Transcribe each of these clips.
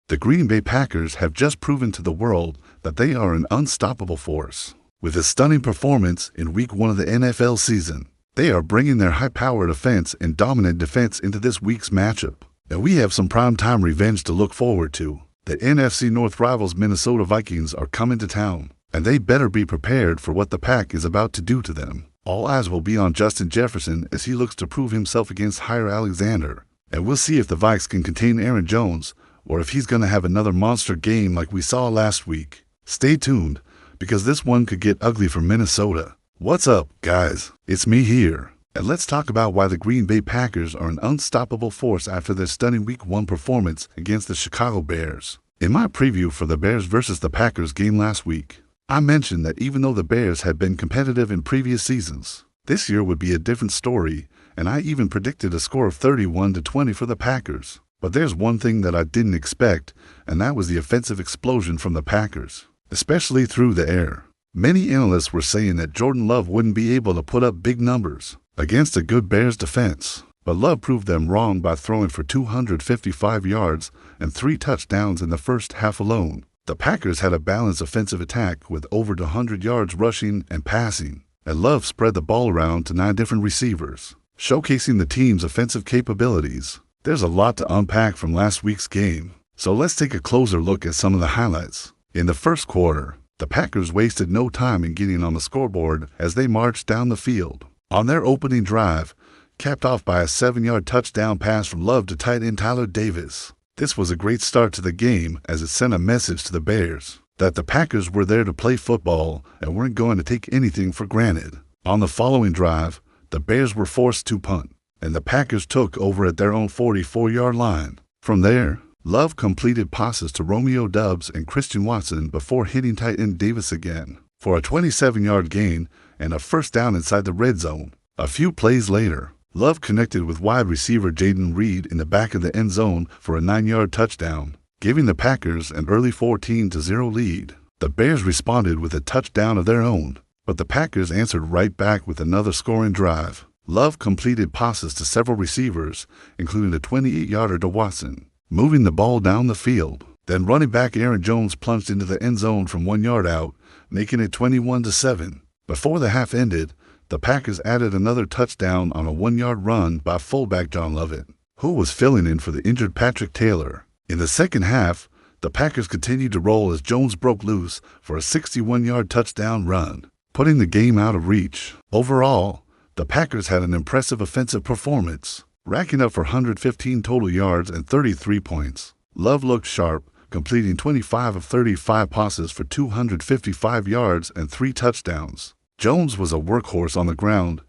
The Green Bay Packers have just proven to the world that they are an unstoppable force. With a stunning performance in Week 1 of the NFL season, they are bringing their high-powered offense and dominant defense into this week's matchup. And we have some prime-time revenge to look forward to. The NFC North rivals Minnesota Vikings are coming to town, and they better be prepared for what the Pack is about to do to them. All eyes will be on Justin Jefferson as he looks to prove himself against Jaire Alexander. And we'll see if the Vikes can contain Aaron Jones, or if he's going to have another monster game like we saw last week. Stay tuned, because this one could get ugly for Minnesota. What's up, guys? It's me here. And let's talk about why the Green Bay Packers are an unstoppable force after their stunning Week 1 performance against the Chicago Bears. In my preview for the Bears versus the Packers game last week, I mentioned that even though the Bears had been competitive in previous seasons, this year would be a different story, and I even predicted a score of 31-20 for the Packers. But there's one thing that I didn't expect, and that was the offensive explosion from the Packers, especially through the air. Many analysts were saying that Jordan Love wouldn't be able to put up big numbers against a good Bears defense, but Love proved them wrong by throwing for 255 yards and 3 touchdowns in the first half alone. The Packers had a balanced offensive attack with over 100 yards rushing and passing, and Love spread the ball around to 9 different receivers, showcasing the team's offensive capabilities. There's a lot to unpack from last week's game, so let's take a closer look at some of the highlights. In the first quarter, the Packers wasted no time in getting on the scoreboard as they marched down the field. On their opening drive, capped off by a 7-yard touchdown pass from Love to tight end Tyler Davis. This was a great start to the game as it sent a message to the Bears that the Packers were there to play football and weren't going to take anything for granted. On the following drive, the Bears were forced to punt, and the Packers took over at their own 44-yard line. From there, Love completed passes to Romeo Doubs and Christian Watson before hitting tight end Davis again for a 27-yard gain and a first down inside the red zone. A few plays later, Love connected with wide receiver Jaden Reed in the back of the end zone for a 9-yard touchdown, giving the Packers an early 14-0 lead. The Bears responded with a touchdown of their own, but the Packers answered right back with another scoring drive. Love completed passes to several receivers, including a 28-yarder to Watson, moving the ball down the field. Then running back Aaron Jones plunged into the end zone from 1 yard out, making it 21-7. Before the half ended, the Packers added another touchdown on a 1-yard run by fullback John Lovett, who was filling in for the injured Patrick Taylor. In the second half, the Packers continued to roll as Jones broke loose for a 61-yard touchdown run, putting the game out of reach. Overall, the Packers had an impressive offensive performance, racking up for 115 total yards and 33 points. Love looked sharp, completing 25 of 35 passes for 255 yards and 3 touchdowns. Jones was a workhorse on the ground,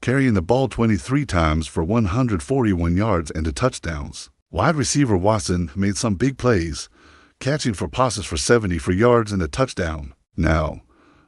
carrying the ball 23 times for 141 yards and 2 touchdowns. Wide receiver Watson made some big plays, catching for passes for 74 yards and a touchdown. Now,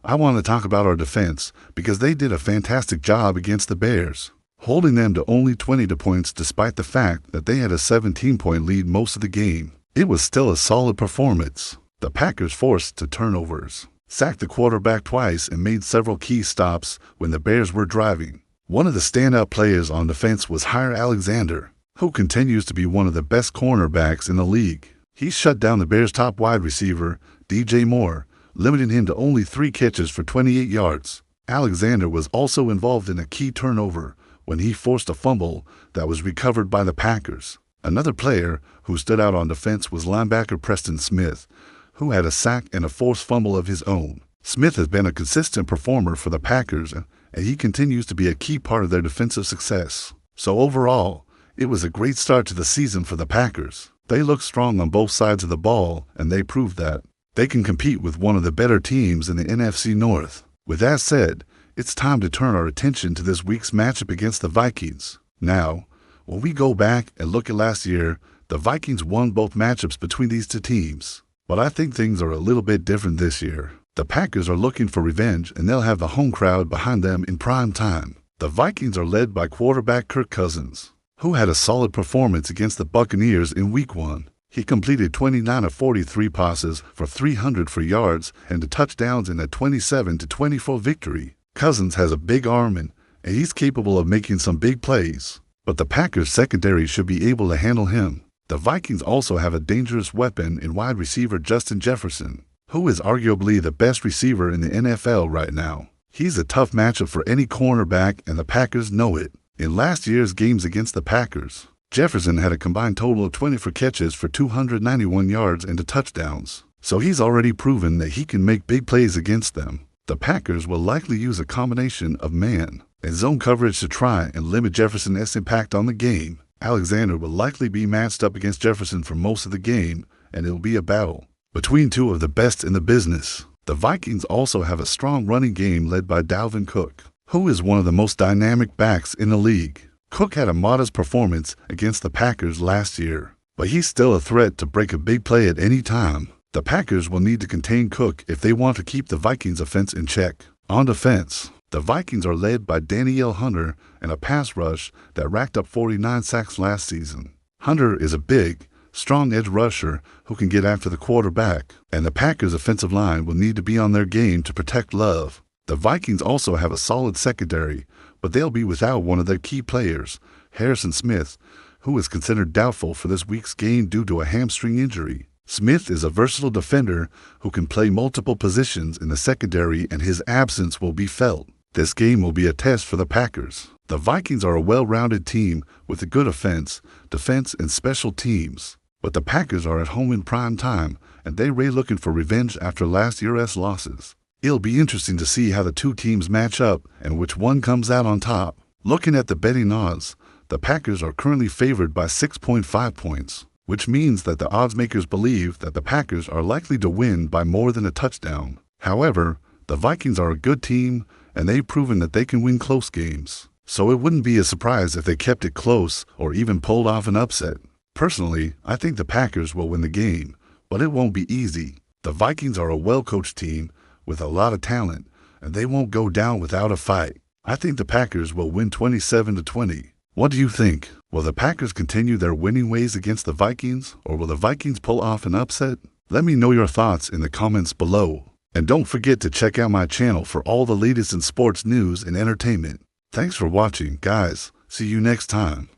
I want to talk about our defense because they did a fantastic job against the Bears, holding them to only 20 points despite the fact that they had a 17-point lead most of the game. It was still a solid performance. The Packers forced 2 turnovers, sacked the quarterback twice, and made several key stops when the Bears were driving. One of the standout players on defense was Jaire Alexander, who continues to be one of the best cornerbacks in the league. He shut down the Bears' top wide receiver, DJ Moore, limiting him to only 3 catches for 28 yards. Alexander was also involved in a key turnover when he forced a fumble that was recovered by the Packers. Another player who stood out on defense was linebacker Preston Smith, who had a sack and a forced fumble of his own. Smith has been a consistent performer for the Packers, and he continues to be a key part of their defensive success. So overall, it was a great start to the season for the Packers. They looked strong on both sides of the ball, and they proved that they can compete with one of the better teams in the NFC North. With that said, it's time to turn our attention to this week's matchup against the Vikings. Now, when we go back and look at last year, the Vikings won both matchups between these 2 teams. But I think things are a little bit different this year. The Packers are looking for revenge, and they'll have the home crowd behind them in prime time. The Vikings are led by quarterback Kirk Cousins, who had a solid performance against the Buccaneers in Week 1. He completed 29 of 43 passes for 304 yards and 2 touchdowns in a 27-24 victory. Cousins has a big arm, and he's capable of making some big plays, but the Packers secondary should be able to handle him. The Vikings also have a dangerous weapon in wide receiver Justin Jefferson, who is arguably the best receiver in the NFL right now. He's a tough matchup for any cornerback, and the Packers know it. In last year's games against the Packers, Jefferson had a combined total of 24 catches for 291 yards and 2 touchdowns, so he's already proven that he can make big plays against them. The Packers will likely use a combination of man and zone coverage to try and limit Jefferson's impact on the game. Alexander will likely be matched up against Jefferson for most of the game, and it'll be a battle between two of the best in the business. The Vikings also have a strong running game led by Dalvin Cook, who is one of the most dynamic backs in the league. Cook had a modest performance against the Packers last year, but he's still a threat to break a big play at any time. The Packers will need to contain Cook if they want to keep the Vikings' offense in check. On defense, the Vikings are led by Danielle Hunter and a pass rush that racked up 49 sacks last season. Hunter is a big, strong edge rusher who can get after the quarterback, and the Packers' offensive line will need to be on their game to protect Love. The Vikings also have a solid secondary, but they'll be without one of their key players, Harrison Smith, who is considered doubtful for this week's game due to a hamstring injury. Smith is a versatile defender who can play multiple positions in the secondary, and his absence will be felt. This game will be a test for the Packers. The Vikings are a well-rounded team with a good offense, defense, and special teams. But the Packers are at home in prime time, and they're really looking for revenge after last year's losses. It'll be interesting to see how the two teams match up and which one comes out on top. Looking at the betting odds, the Packers are currently favored by 6.5 points, which means that the odds makers believe that the Packers are likely to win by more than a touchdown. However, the Vikings are a good team, and they've proven that they can win close games, so it wouldn't be a surprise if they kept it close or even pulled off an upset. Personally, I think the Packers will win the game, but it won't be easy. The Vikings are a well-coached team with a lot of talent, and they won't go down without a fight. I think the Packers will win 27-20. What do you think? Will the Packers continue their winning ways against the Vikings, or will the Vikings pull off an upset? Let me know your thoughts in the comments below. And don't forget to check out my channel for all the latest in sports news and entertainment. Thanks for watching, guys. See you next time.